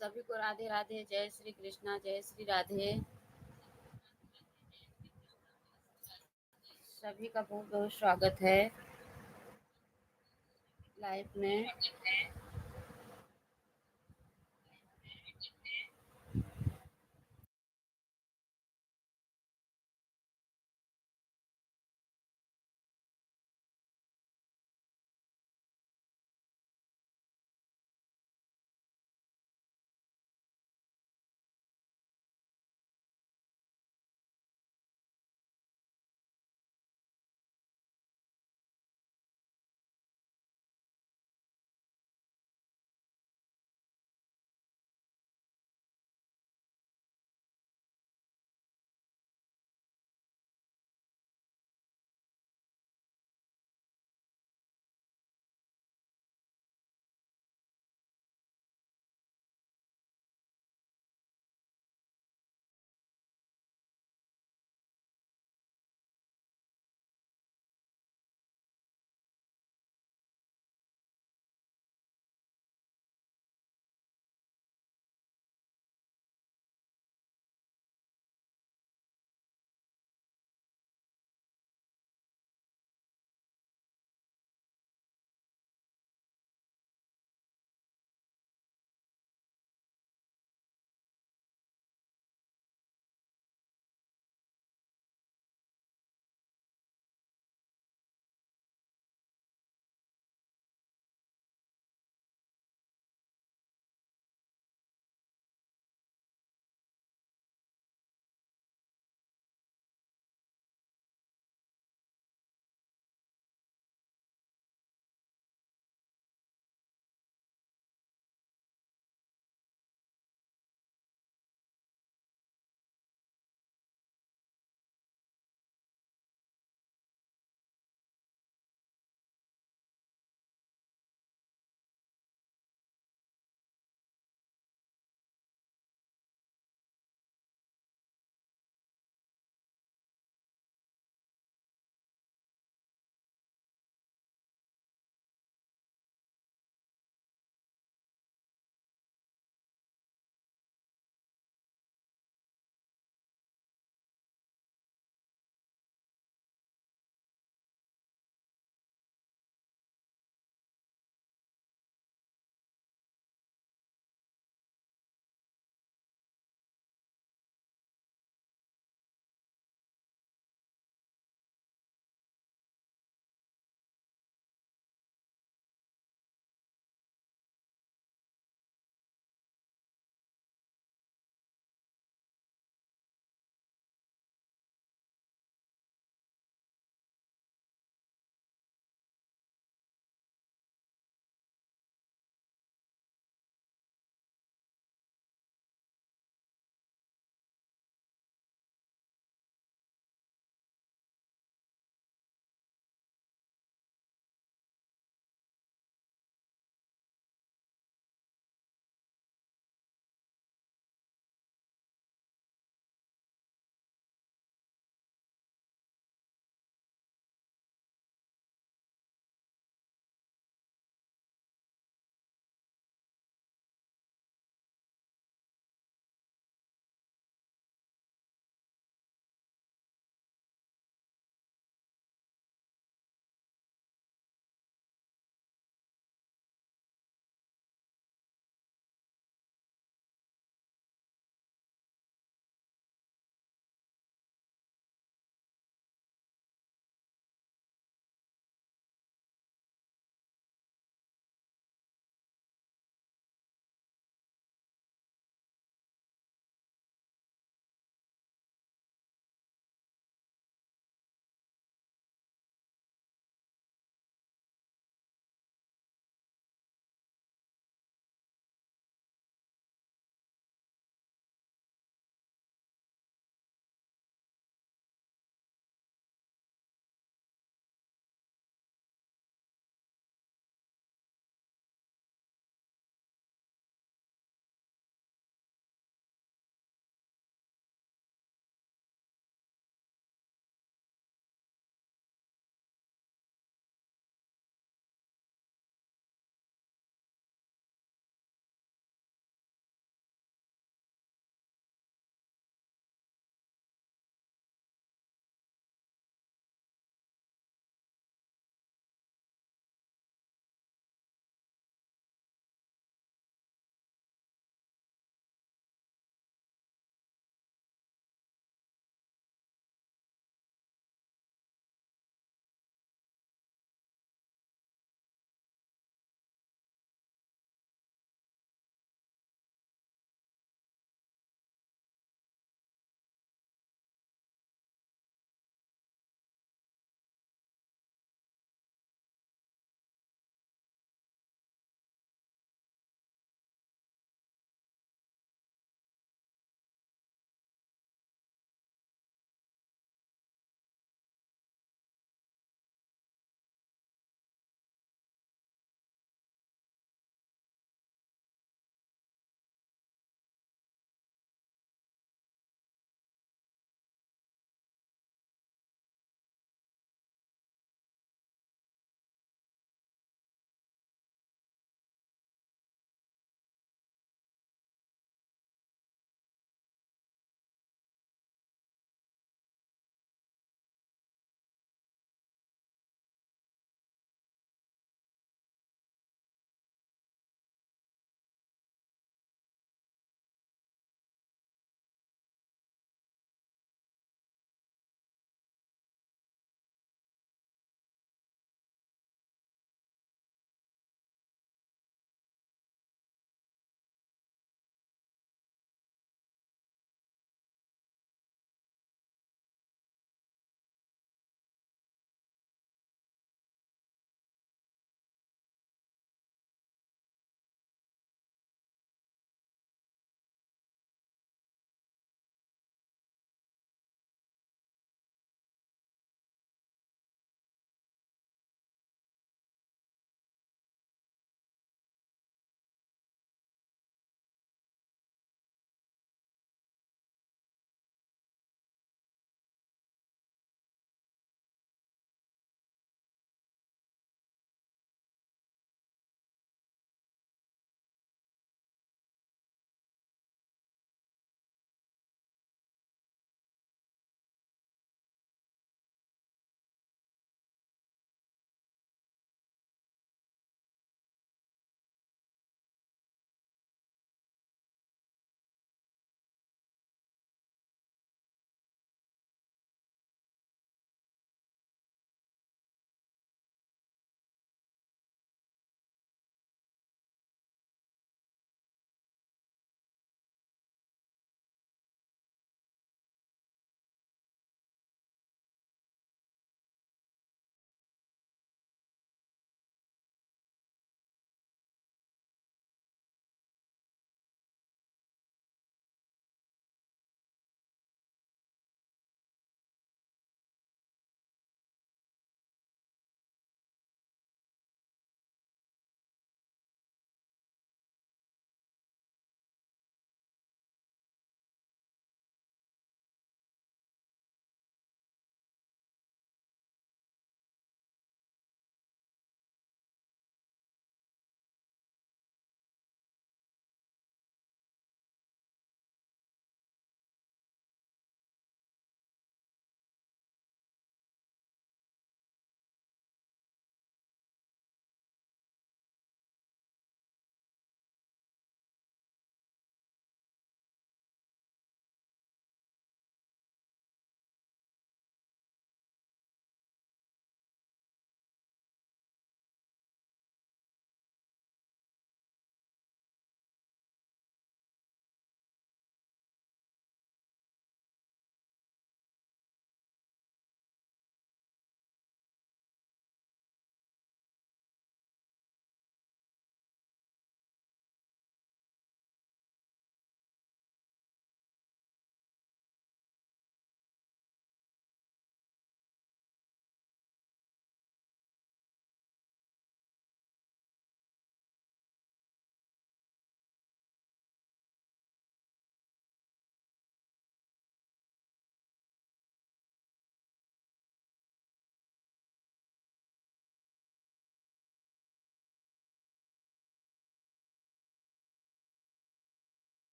सभी को राधे राधे। जय श्री कृष्णा, जय श्री राधे। सभी का बहुत बहुत स्वागत है लाइफ में।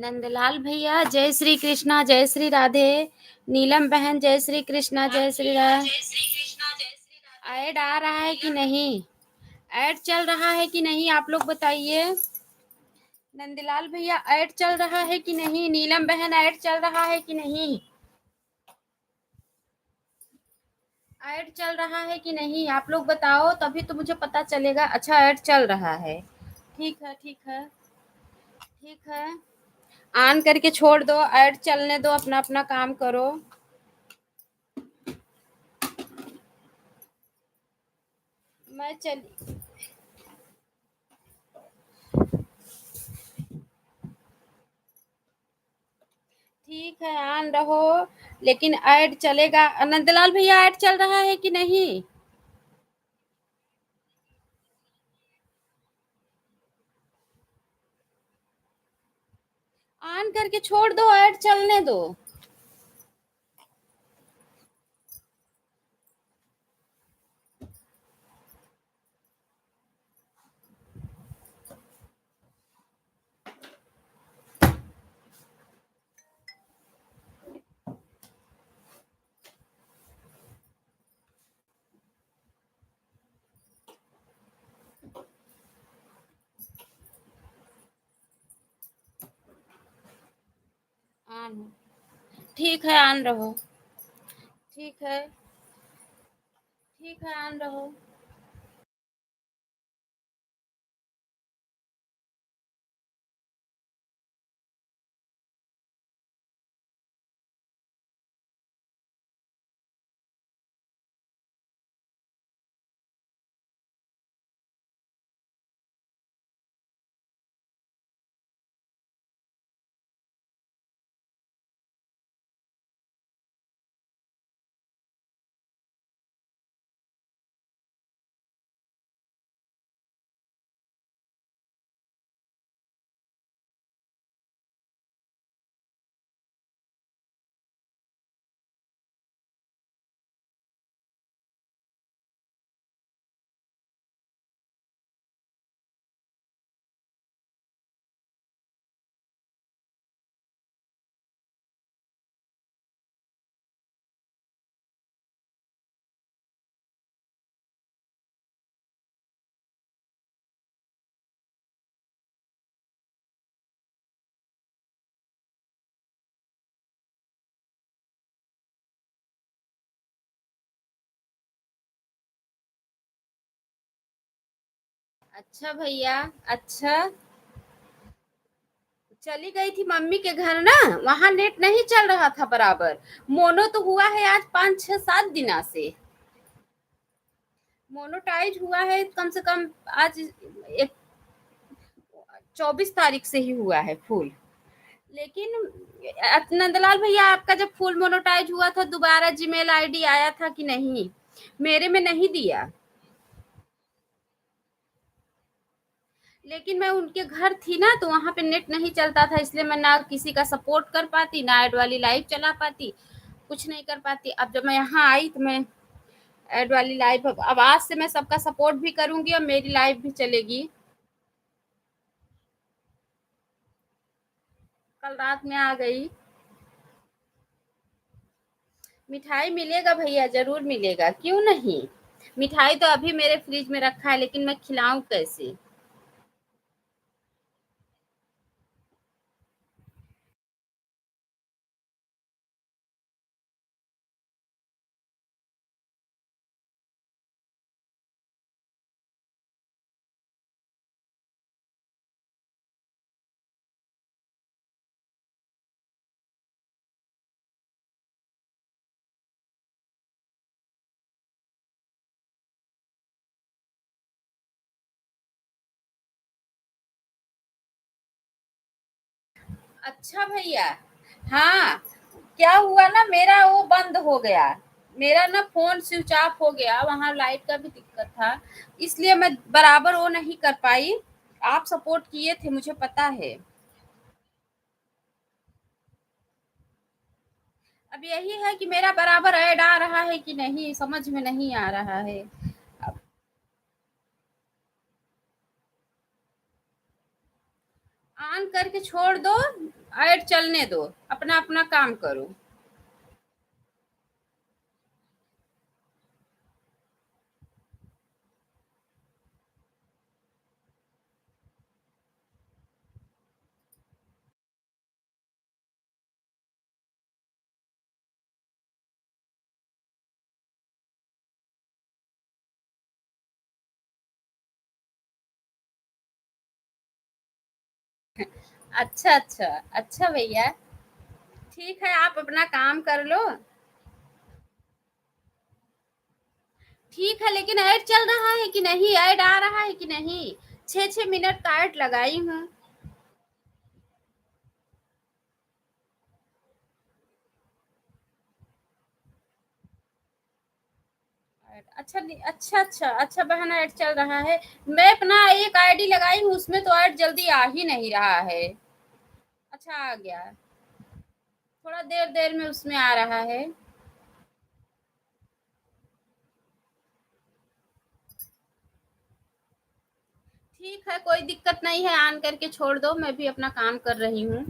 नंदलाल भैया जय श्री कृष्णा जय श्री राधे। नीलम बहन जय श्री कृष्णा जय श्री राधे। ऐड आ रहा है कि नहीं? ऐड चल रहा है कि नहीं आप लोग बताइए। नंदलाल भैया ऐड चल रहा है कि नहीं? नीलम बहन ऐड चल रहा है कि नहीं? ऐड चल रहा है कि नहीं आप लोग बताओ, तभी तो मुझे पता चलेगा। अच्छा ऐड चल रहा है, ठीक है ठीक है ठीक है। ऑन करके छोड़ दो, ऐड चलने दो, अपना अपना काम करो। मैं चली ठीक है, ऑन रहो। लेकिन ऐड चलेगा। नंदलाल भैया ऐड चल रहा है कि नहीं? ऑन करके छोड़ दो, ऐड चलने दो। ऑन ठीक है, ऑन रहो। ठीक है ठीक है, ऑन रहो। अच्छा भैया, अच्छा। चली गई थी मम्मी के घर ना, वहां नेट नहीं चल रहा था बराबर। मोनो तो हुआ है आज 5 6 7 दिना से। मोनोटाइज हुआ है कम से कम आज एक 24 तारीख से ही हुआ है फुल। लेकिन नंदलाल भैया आपका जब फुल मोनोटाइज हुआ था, दोबारा जीमेल आईडी आया था कि नहीं? मेरे में नहीं दिया। लेकिन मैं उनके घर थी ना, तो वहां पे नेट नहीं चलता था, इसलिए मैं ना किसी का सपोर्ट कर पाती, ना ऐड वाली लाइव चला पाती, कुछ नहीं कर पाती। अब जब मैं यहाँ आई तो मैं ऐड वाली लाइव, अब आज से मैं सबका सपोर्ट भी करूंगी और मेरी लाइव भी चलेगी। कल रात में आ गई। मिठाई मिलेगा भैया, जरूर मिलेगा, क्यों नहीं। मिठाई तो अभी मेरे फ्रिज में रखा है, लेकिन मैं खिलाऊं कैसे? अच्छा भैया। हाँ, क्या हुआ ना, मेरा वो बंद हो गया। मेरा ना फोन स्विच ऑफ हो गया, वहां लाइट का भी दिक्कत था, इसलिए मैं बराबर वो नहीं कर पाई। आप सपोर्ट किए थे, मुझे पता है। अब यही है कि मेरा बराबर ऐड आ रहा है कि नहीं, समझ में नहीं आ रहा है। अब ऑन करके छोड़ दो, ऐड चलने दो, अपना अपना काम करो। अच्छा अच्छा। अच्छा भैया, ठीक है, आप अपना काम कर लो। ठीक है, लेकिन ऐड चल रहा है कि नहीं, ऐड आ रहा है कि नहीं? 6 6 मिनट का ऐड लगाई हूँ। अच्छा अच्छा अच्छा अच्छा बहन, ऐड चल रहा है। मैं अपना एक आईडी लगाई हूँ, उसमें तो ऐड जल्दी आ ही नहीं रहा है। अच्छा, आ गया। थोड़ा देर देर में उसमें आ रहा है। ठीक है, कोई दिक्कत नहीं है, ऑन करके छोड़ दो, मैं भी अपना काम कर रही हूँ।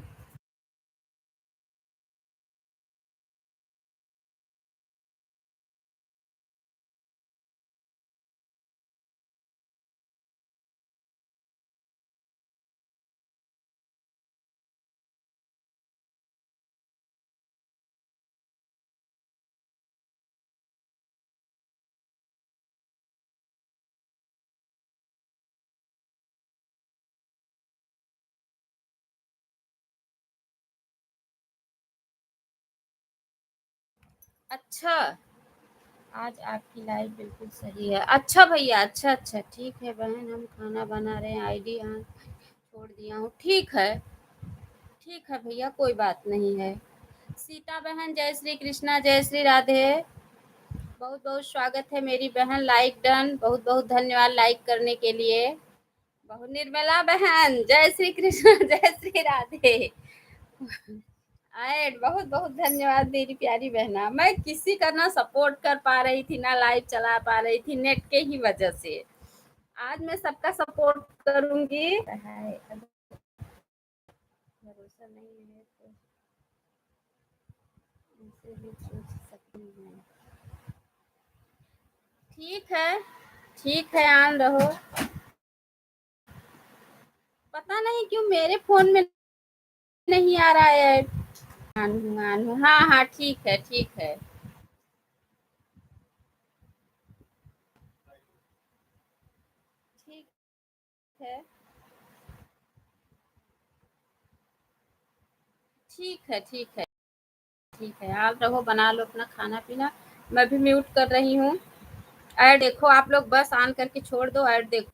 अच्छा, आज आपकी लाइफ बिल्कुल सही है। अच्छा भैया, अच्छा अच्छा, ठीक है बहन, हम खाना बना रहे हैं, आईडी यहाँ छोड़ दिया हूँ। ठीक है, ठीक है भैया, कोई बात नहीं है। सीता बहन, जय श्री कृष्णा, जय श्री राधे। बहुत बहुत स्वागत है मेरी बहन, लाइक डन, बहुत बहुत धन्यवाद लाइक करने के लिए। बहुत निर्मला बहन, जय श्री कृष्ण जय श्री राधे। आए, बहुत बहुत धन्यवाद मेरी प्यारी बहना। मैं किसी का ना सपोर्ट कर पा रही थी, ना लाइव चला पा रही थी, नेट के ही वजह से। आज मैं सबका सपोर्ट करूंगी। है, भरोसा नहीं है तो इनसे भी पूछ सकती हूँ। ठीक है, ठीक है, आन रहो। पता नहीं क्यों मेरे फोन में नहीं आ रहा है। आन हूँ, आन हूँ, हाँ हाँ, ठीक है, ठीक है। ठीक है, ठीक है, ठीक है, ठीक है, आप रहो, बना लो अपना खाना पीना। मैं भी म्यूट कर रही हूँ। ऐड देखो, आप लोग बस ऑन करके छोड़ दो, ऐड देखो।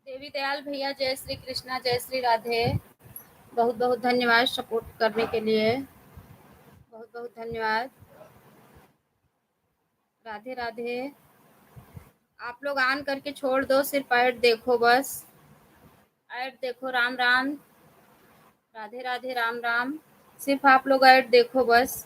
देवी दयाल भैया जय श्री कृष्णा जय श्री राधे। बहुत बहुत धन्यवाद सपोर्ट करने के लिए। बहुत बहुत धन्यवाद। राधे राधे। आप लोग ऑन करके छोड़ दो, सिर्फ ऐड देखो बस। ऐड देखो। राम राम। राधे राधे। राम राम। सिर्फ आप लोग ऐड देखो बस।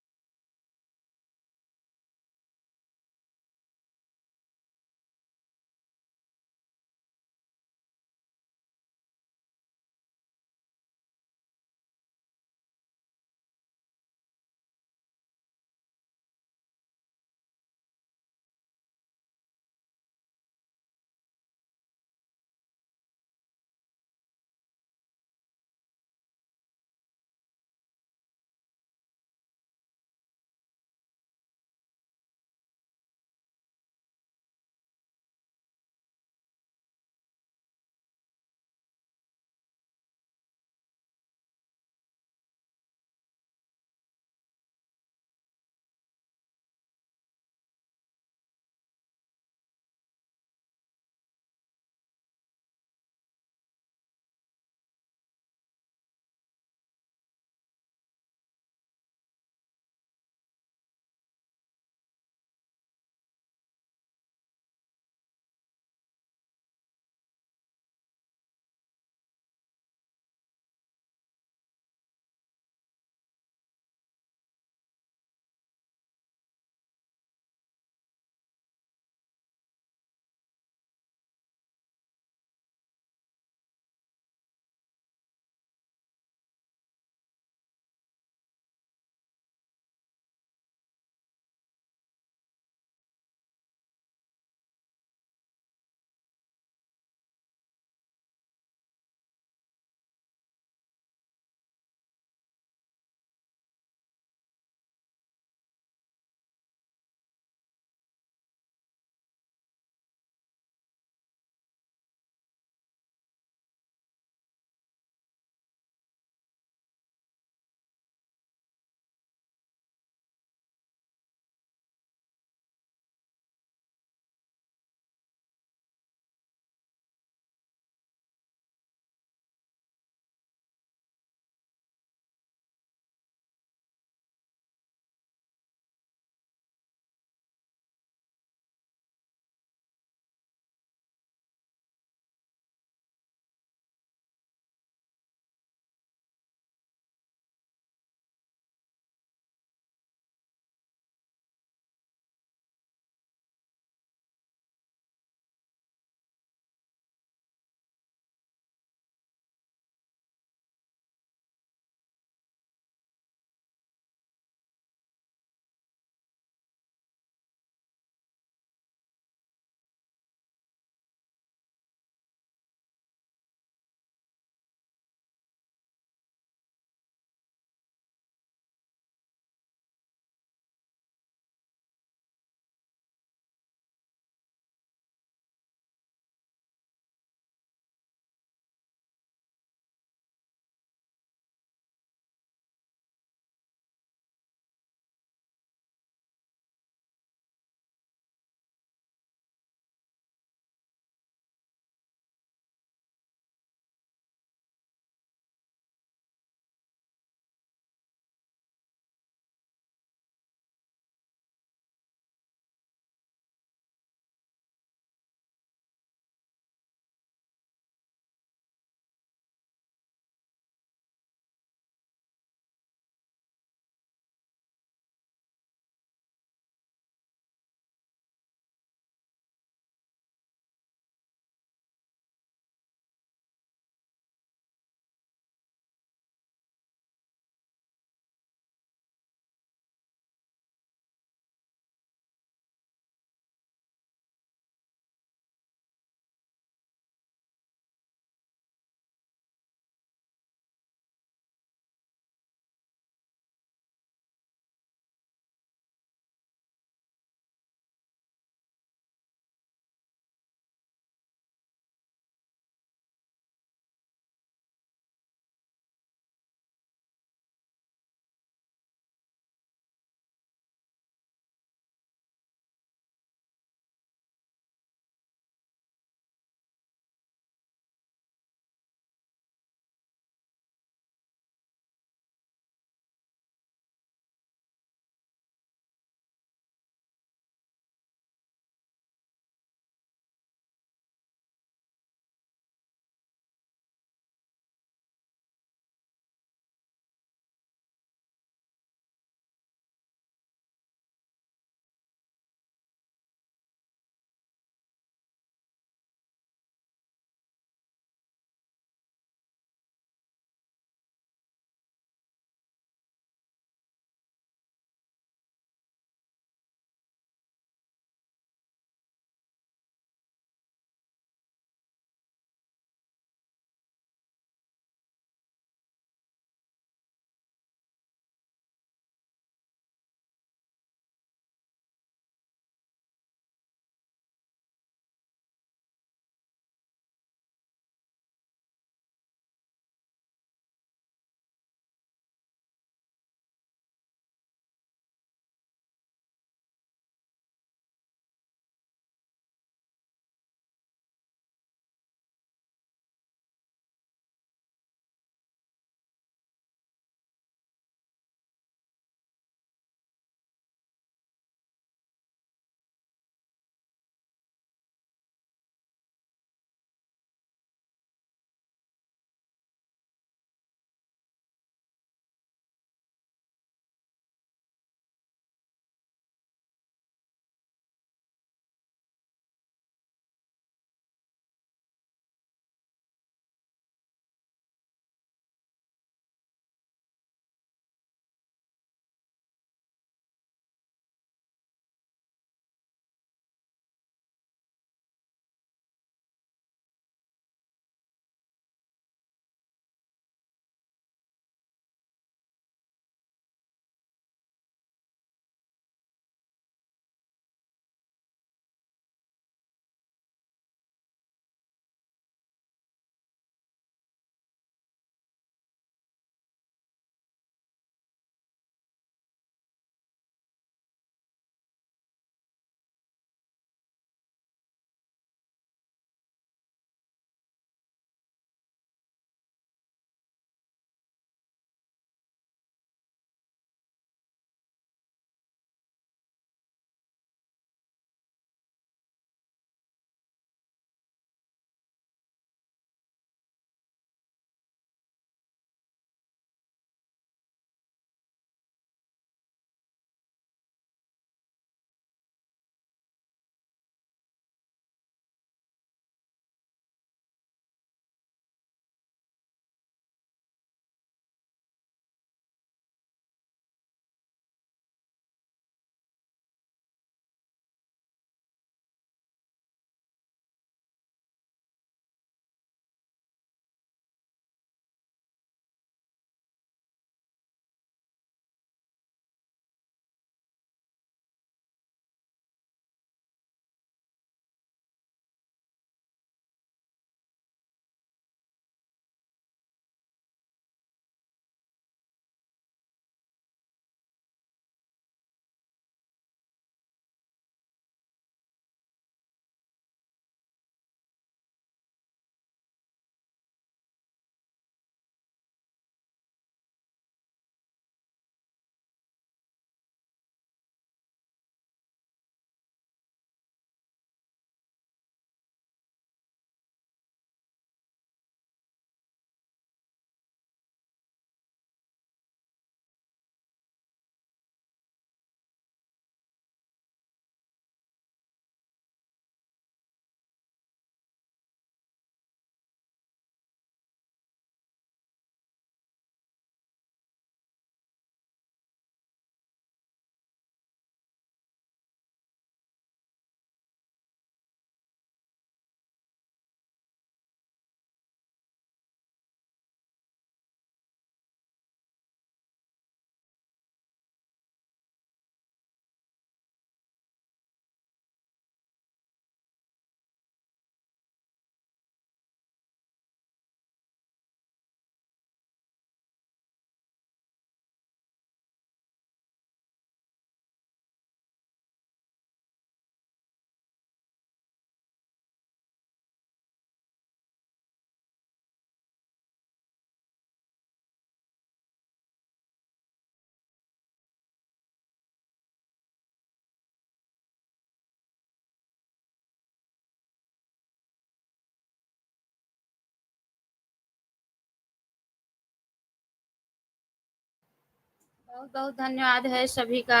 बहुत बहुत धन्यवाद है सभी का,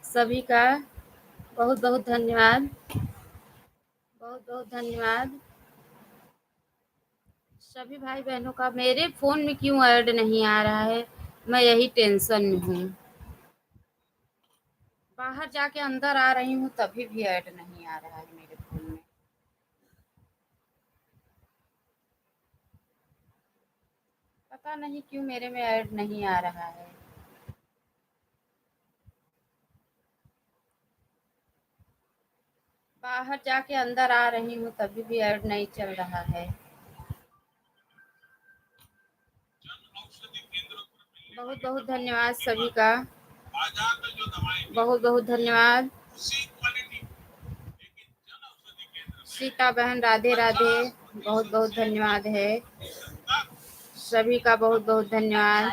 सभी का बहुत बहुत धन्यवाद, बहुत बहुत धन्यवाद सभी भाई बहनों का। मेरे फ़ोन में क्यों ऐड नहीं आ रहा है, मैं यही टेंशन में हूँ। बाहर जाके अंदर आ रही हूँ तभी भी ऐड नहीं आ रहा है मेरे फ़ोन में। पता नहीं क्यों मेरे में ऐड नहीं आ रहा है। बाहर जाके अंदर आ रही हूँ तभी भी ऐड नहीं चल रहा है। बहुत बहुत धन्यवाद सभी का, बहुत बहुत धन्यवाद। सीता बहन राधे राधे, बहुत बहुत धन्यवाद है सभी का, बहुत बहुत धन्यवाद,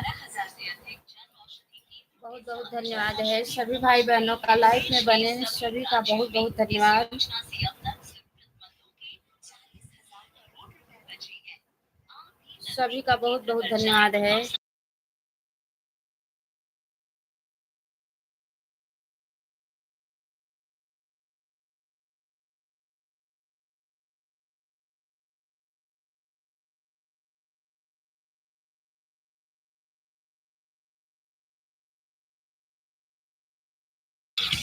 बहुत बहुत धन्यवाद है सभी भाई बहनों का। लाइफ में बने सभी का बहुत बहुत धन्यवाद। सभी का बहुत बहुत धन्यवाद है।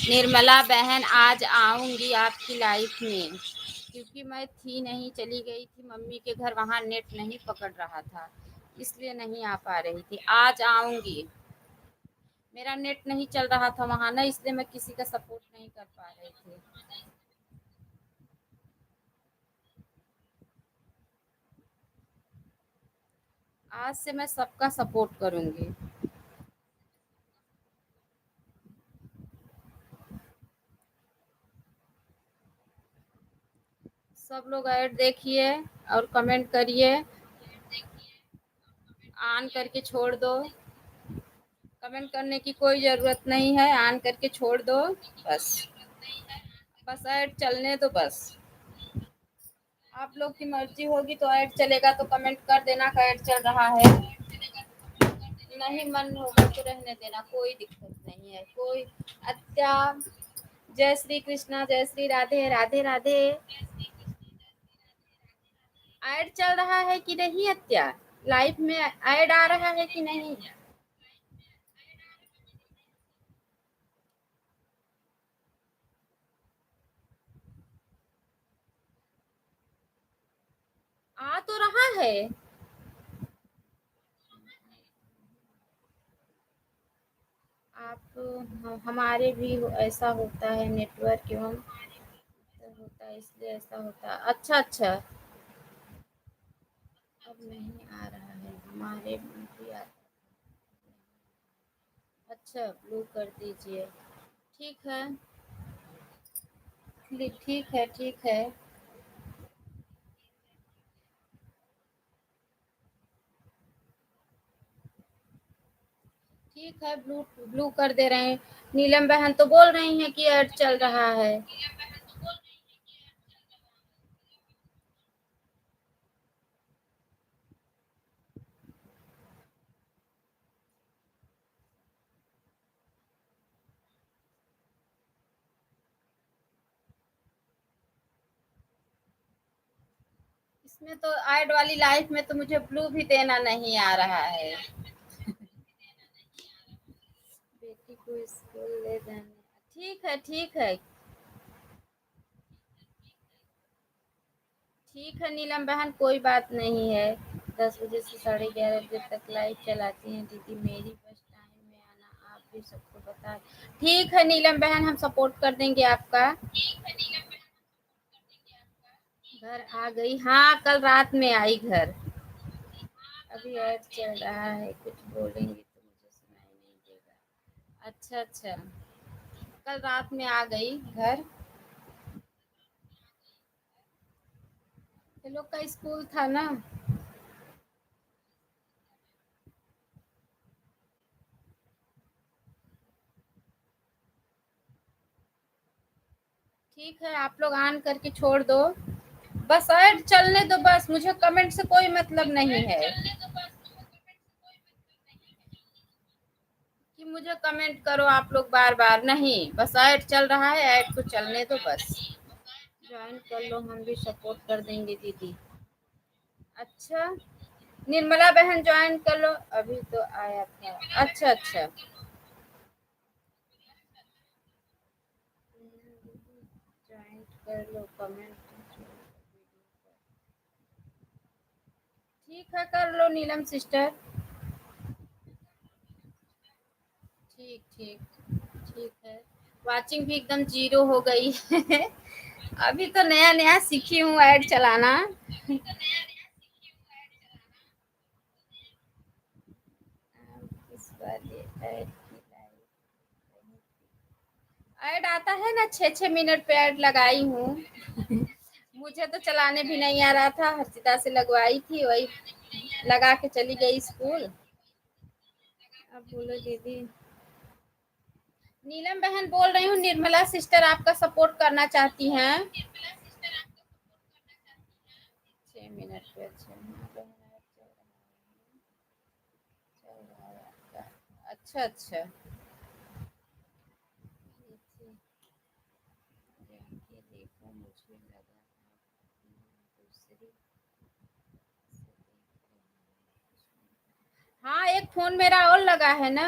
निर्मला बहन आज आऊंगी आपकी लाइफ में, क्योंकि मैं थी नहीं, चली गई थी मम्मी के घर, वहाँ नेट नहीं पकड़ रहा था इसलिए नहीं आ पा रही थी। आज आऊंगी, मेरा नेट नहीं चल रहा था वहाँ ना, इसलिए मैं किसी का सपोर्ट नहीं कर पा रही थी। आज से मैं सबका सपोर्ट करूंगी। सब लोग ऐड देखिए और कमेंट करिए। ऑन करके छोड़ दो, कमेंट करने की कोई ज़रूरत नहीं है, ऑन करके छोड़ दो बस, बस ऐड चलने दो बस। आप लोग की मर्जी होगी तो ऐड चलेगा तो कमेंट कर देना का ऐड चल रहा है, नहीं मन होगा तो रहने देना, कोई दिक्कत नहीं है कोई। अच्छा, जय श्री कृष्णा, जय श्री राधे, राधे राधे। ऐड चल रहा है कि नहीं अत्या, लाइफ में ऐड आ रहा है कि नहीं? आ तो रहा है। आप हमारे भी ऐसा होता है, नेटवर्क एवं होता है इसलिए ऐसा होता है। अच्छा अच्छा, अब नहीं आ रहा है, हमारे में भी आता। अच्छा, ब्लू कर दीजिए। ठीक है, ठीक है, ठीक है, ठीक है। ब्लू ब्लू कर दे रहे हैं। नीलम बहन तो बोल रही हैं कि ऐड चल रहा है। इसमें तो ऐड वाली लाइफ में तो मुझे ब्लू भी देना नहीं आ रहा है। बेटी को स्कूल ले जाने, ठीक है, ठीक है, ठीक है नीलम बहन, कोई बात नहीं है। 10 बजे से 11:30 बजे तक लाइव चलाती हैं दीदी, मेरी बस टाइम में आना, आप भी सबको बता। ठीक है नीलम बहन, हम सपोर्ट कर देंगे आपका। घर आ गई, हाँ कल रात में आई घर। अभी ऐड चल रहा है, कुछ बोलेंगे तो मुझे सुनाई नहीं देगा। अच्छा अच्छा, कल रात में आ गई घर। ये लोग का स्कूल था ना। ठीक है, आप लोग ऑन करके छोड़ दो, बस ऐड चलने दो बस, मुझे कमेंट से कोई मतलब नहीं है मुझे कमेंट करो आप लोग बार बार, नहीं बस ऐड चल रहा है, ऐड को चलने दो बस। ज्वाइन कर लो, हम भी सपोर्ट कर देंगे दीदी। अच्छा, निर्मला बहन ज्वाइन कर लो, अभी तो आया था। अच्छा अच्छा, ज्वाइन कर लो, कमेंट। ठीक है, कर लो नीलम सिस्टर। ठीक ठीक, ठीक है। वाचिंग भी एकदम जीरो हो गई है। अभी तो नया नया सीखी हूँ ऐड चलाना। इस वाले ऐड की ऐड आता है ना, 6 6 मिनट पे ऐड लगाई हूँ। मुझे तो चलाने भी नहीं आ रहा था, हर्षिता से लगवाई थी, वही लगा के चली गई स्कूल। अब बोलो दीदी। नीलम बहन बोल रही हूँ, निर्मला सिस्टर आपका सपोर्ट करना चाहती हैं। 6 मिनट पे। अच्छा, अच्छा अच्छा, देखो मुझे लगा दूसरी। हाँ, एक फोन मेरा और लगा है ना,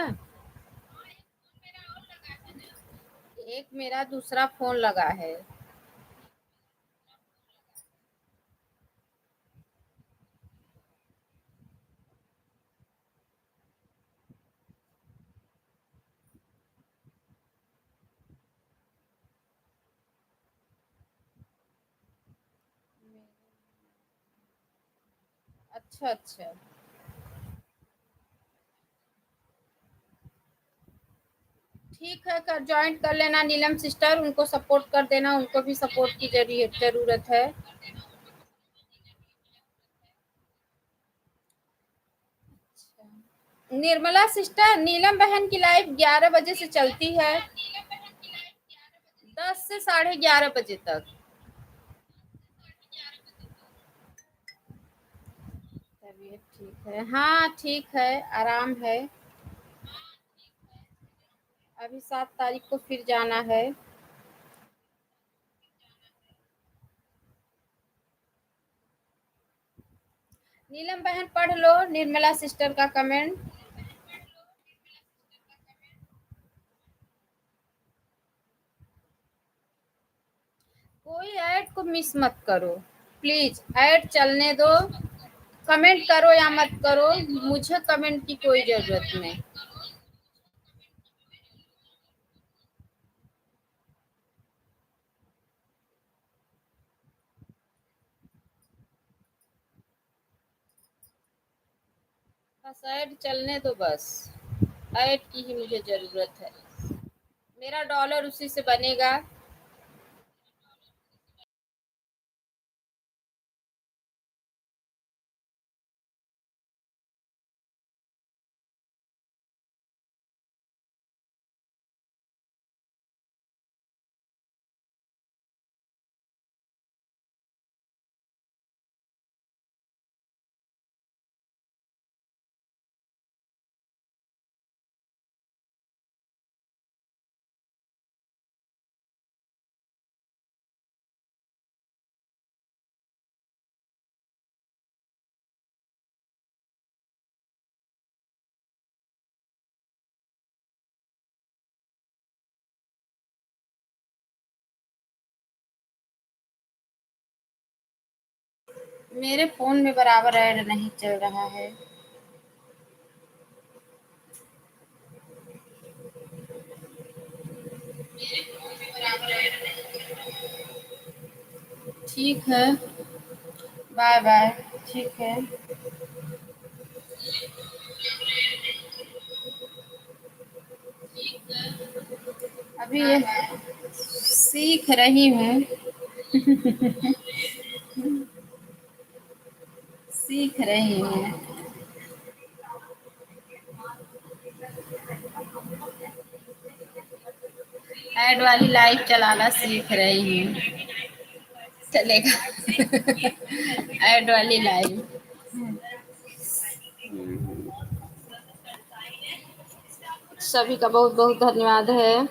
एक मेरा दूसरा फोन लगा है। अच्छा अच्छा, ठीक है, कर ज्वाइन कर लेना नीलम सिस्टर, उनको सपोर्ट कर देना, उनको भी सपोर्ट की जरूरत है। निर्मला सिस्टर, नीलम बहन की लाइव 11 बजे से चलती है, 10 से 11:30 बजे तक। तबीयत ठीक है, हाँ ठीक है, आराम है। अभी 7 तारीख को फिर जाना है। नीलम बहन पढ़ लो निर्मला सिस्टर का कमेंट। कोई ऐड को मिस मत करो, प्लीज ऐड चलने दो। कमेंट करो या मत करो, मुझे कमेंट की कोई जरूरत नहीं। बस ऐड चलने दो बस, ऐड की ही मुझे जरूरत है। मेरा डॉलर उसी से बनेगा। मेरे फोन में बराबर ऐड नहीं चल रहा है। ठीक है, बाय बाय। ठीक है, अभी ये सीख रही हूँ। सीख रही हूँ। ऐड वाली लाइव चलाना सीख रही हूँ। चलेगा। ऐड वाली लाइव। सभी का बहुत बहुत धन्यवाद है।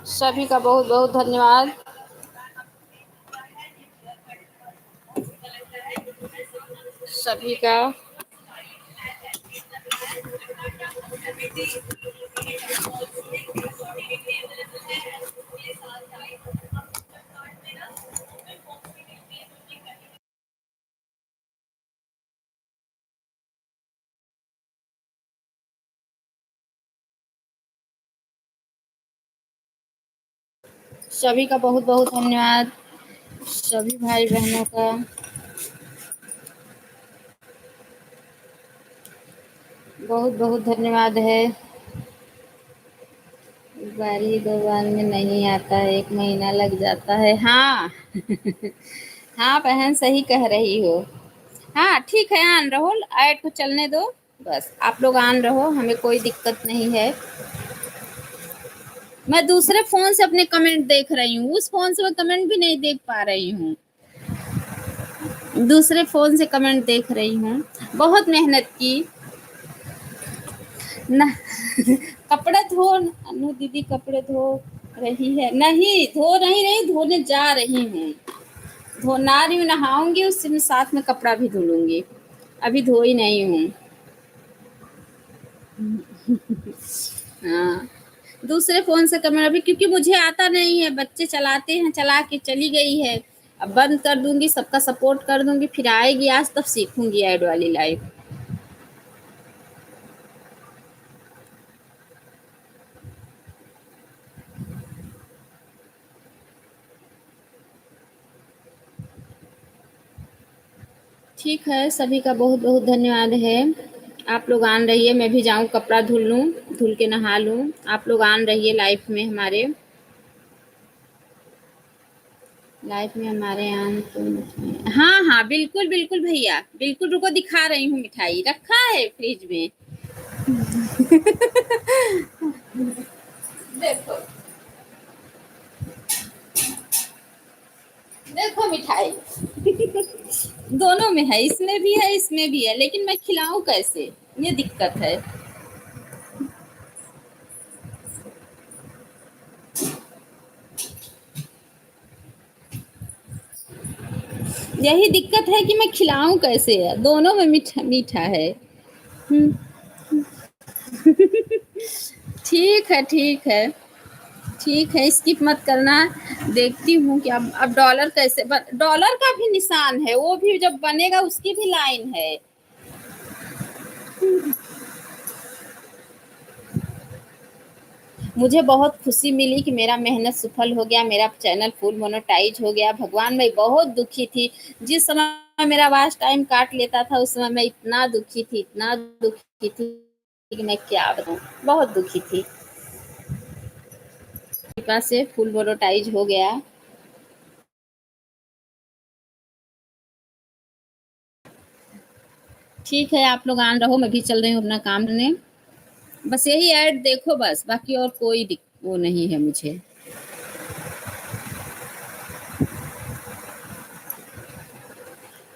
सभी का बहुत बहुत धन्यवाद। सभी का सभी का बहुत बहुत धन्यवाद। सभी भाई बहनों का बहुत बहुत धन्यवाद है। बार ही 2 बार में नहीं आता है, 1 महीना लग जाता है। हाँ हाँ बहन सही कह रही हो। हाँ ठीक है, आन रहो, ऐड को चलने दो। बस आप लोग आन रहो, हमें कोई दिक्कत नहीं है। मैं दूसरे फोन से अपने कमेंट देख रही हूँ, उस फोन से मैं कमेंट भी नहीं देख पा रही हूँ। दूसरे फोन से कमेंट देख रही हूँ। बहुत मेहनत की ना कपड़े धो, अनु दीदी कपड़े धो रही है? नहीं धो नहीं रही, धोने जा रही हूँ। धोना रही हूँ, नहाऊंगी, उसी में साथ में कपड़ा भी धुलूंगी। अभी धोई नहीं हूँ। हाँ दूसरे फोन से कमरा भी, क्योंकि मुझे आता नहीं है, बच्चे चलाते हैं, चला के चली गई है। अब बंद कर दूंगी, सबका सपोर्ट कर दूंगी, फिर आएगी आज तब सीखूंगी ऐड वाली लाइफ। ठीक है, सभी का बहुत बहुत धन्यवाद है। आप लोग आन रहिए, मैं भी जाऊं कपड़ा धुल लूं, धुल के नहा लूं। आप लोग आन रहिए लाइफ में हमारे, लाइफ में हमारे आन तो। हाँ हाँ बिल्कुल बिल्कुल भैया, बिल्कुल रुको दिखा रही हूँ, मिठाई रखा है फ्रिज में। देखो देखो मिठाई दोनों में है, इसमें भी है इसमें भी है, लेकिन मैं खिलाऊं कैसे, ये दिक्कत है। यही दिक्कत है कि मैं खिलाऊं कैसे, है दोनों में मीठा मीठा है। हम्म, ठीक है ठीक है। ठीक है स्किप मत करना। देखती हूँ कि अब डॉलर कैसे डॉलर का भी निशान है, वो भी जब बनेगा उसकी भी लाइन है। मुझे बहुत खुशी मिली कि मेरा मेहनत सफल हो गया, मेरा चैनल फुल मोनेटाइज हो गया। भगवान मैं बहुत दुखी थी, जिस समय मेरा वाच टाइम काट लेता था उस समय मैं इतना दुखी थी, इतना दुखी थी कि मैं क्या बताऊं, बहुत दुखी थी। कृपा से फुल मोनेटाइज हो गया। ठीक है आप लोग आन रहो, मैं भी चल रही हूँ अपना काम करने। बस यही ऐड देखो बस, बाकी और कोई वो नहीं है मुझे।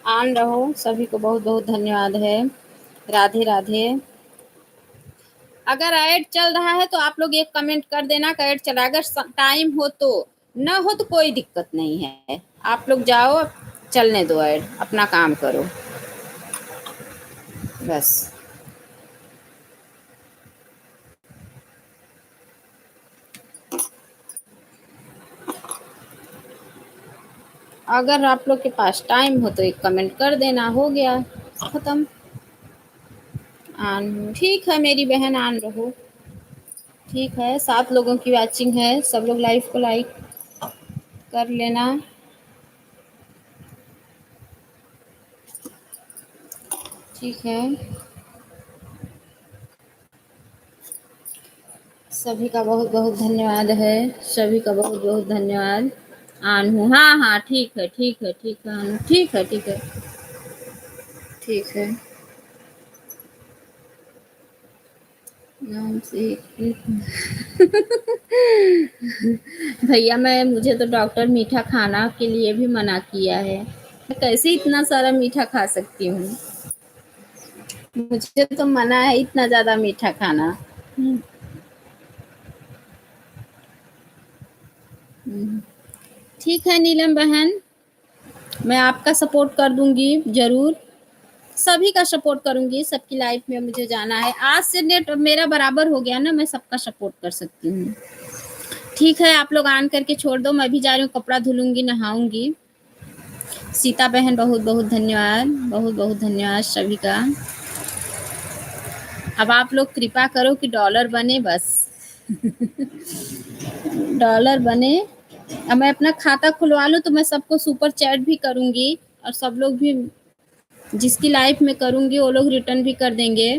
आन रहो, सभी को बहुत बहुत धन्यवाद है। राधे राधे। अगर ऐड चल रहा है तो आप लोग एक कमेंट कर देना कि ऐड चला, अगर टाइम हो तो, ना हो तो कोई दिक्कत नहीं है। आप लोग जाओ, चलने दो ऐड, अपना काम करो बस। अगर आप लोग के पास टाइम हो तो एक कमेंट कर देना, हो गया खत्म। आन ठीक है मेरी बहन, आन रहो। ठीक है 7 लोगों की वॉचिंग है, सब लोग लाइव को लाइक कर लेना। ठीक है सभी का बहुत बहुत धन्यवाद है। सभी का बहुत बहुत धन्यवाद। आन हूँ, हाँ हाँ ठीक है ठीक है ठीक है आन, ठीक है ठीक है ठीक है। नाम से भैया मुझे तो डॉक्टर मीठा खाना के लिए भी मना किया है। मैं कैसे इतना सारा मीठा खा सकती हूँ? मुझे तो मना है इतना ज़्यादा मीठा खाना। हुँ, हुँ। ठीक है नीलम बहन, मैं आपका सपोर्ट कर दूँगी ज़रूर। सभी का सपोर्ट करूँगी, सबकी लाइफ में मुझे जाना है। आज से नेट मेरा बराबर हो गया ना, मैं सबका सपोर्ट कर सकती हूँ। ठीक है, आप लोग ऑन करके छोड़ दो, मैं भी जा रही हूँ, कपड़ा धुलूँगी, नहाऊँगी। सीता बहन बहुत-बहुत धन्यवाद, बहुत-बहुत धन्यवाद सभी का। अब आप लोग कृपा करो कि डॉलर बने बस। डॉलर बने। अब मैं अपना खाता खुलवा लूँ तो मैं सबको सुपर चैट भी करूँगी और सब लोग भी जिसकी लाइफ में करूँगी वो लोग रिटर्न भी कर देंगे।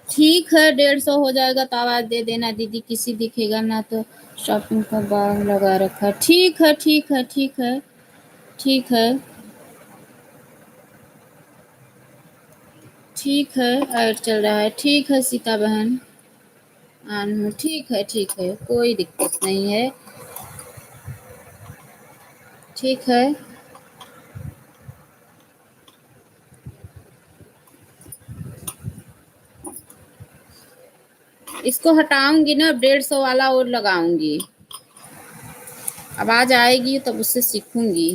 ठीक है, 150 हो जाएगा तो आवाज़ दे देना दीदी, किसी दिखेगा ना तो शॉपिंग का बाग लगा रखा है। ठीक है, ठीक है, ठीक है, ठीक है, ठीक है, ऐड चल रहा है। ठीक है सीता बहन, ऑन हूँ। ठीक है, कोई दिक्कत नहीं है। ठीक है, इसको हटाऊँगी ना, 150 वाला और लगाऊँगी। आवाज़ आएगी तब उससे सीखूँगी।